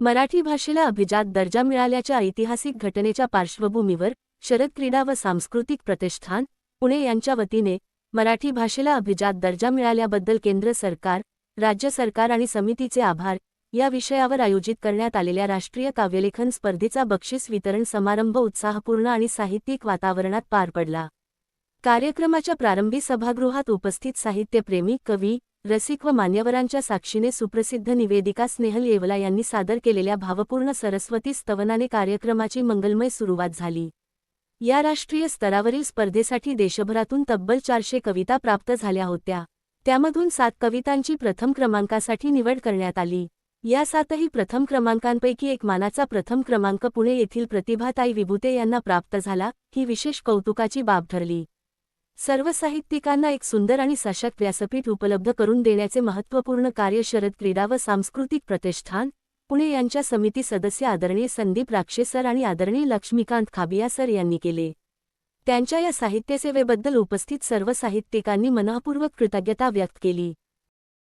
मराठी भाषेला अभिजात दर्जा मिळाल्याच्या ऐतिहासिक घटनेच्या पार्श्वभूमीवर शरद क्रीडा व सांस्कृतिक प्रतिष्ठान, पुणे यांच्या वतीने मराठी भाषेला अभिजात दर्जा मिळाल्याबद्दल केंद्र सरकार, राज्य सरकार आणि समितीचे आभार या विषयावर आयोजित करण्यात आलेल्या राष्ट्रीय काव्यलेखन स्पर्धेचा बक्षीस वितरण समारंभ उत्साहपूर्ण आणि साहित्यिक वातावरणात पार पडला। कार्यक्रमाच्या प्रारंभी सभागृहात उपस्थित साहित्यप्रेमी, कवी, रसिक व मान्यवरांच्या साक्षीने सुप्रसिद्ध निवेदिका स्नेहल येवला यांनी सादर केलेल्या भावपूर्ण सरस्वती स्तवनाने कार्यक्रमाची मंगलमय सुरुवात झाली। या राष्ट्रीय स्तरावरील स्पर्धेसाठी देशभरातून तब्बल 400 कविता प्राप्त झाल्या होत्या। त्यामधून 7 कवितांची प्रथम क्रमांकासाठी निवड करण्यात आली। या 7ही प्रथम क्रमांकांपैकी एक मानाचा प्रथम क्रमांक पुणे येथील प्रतिभाताई विभुते यांना प्राप्त झाला, ही विशेष कौतुकाची बाब ठरली। सर्व साहित्यिकांना एक सुंदर आणि सशक्त व्यासपीठ उपलब्ध करून देण्याचे महत्त्वपूर्ण कार्य शरद क्रीडा व सांस्कृतिक प्रतिष्ठान, पुणे यांच्या समिती सदस्य आदरणीय संदीप राक्षे सर आणि आदरणीय लक्ष्मीकांत खाबिया सर यांनी केले। त्यांच्या या साहित्यसेवेबद्दल उपस्थित सर्व साहित्यिकांनी मनःपूर्वक कृतज्ञता व्यक्त केली।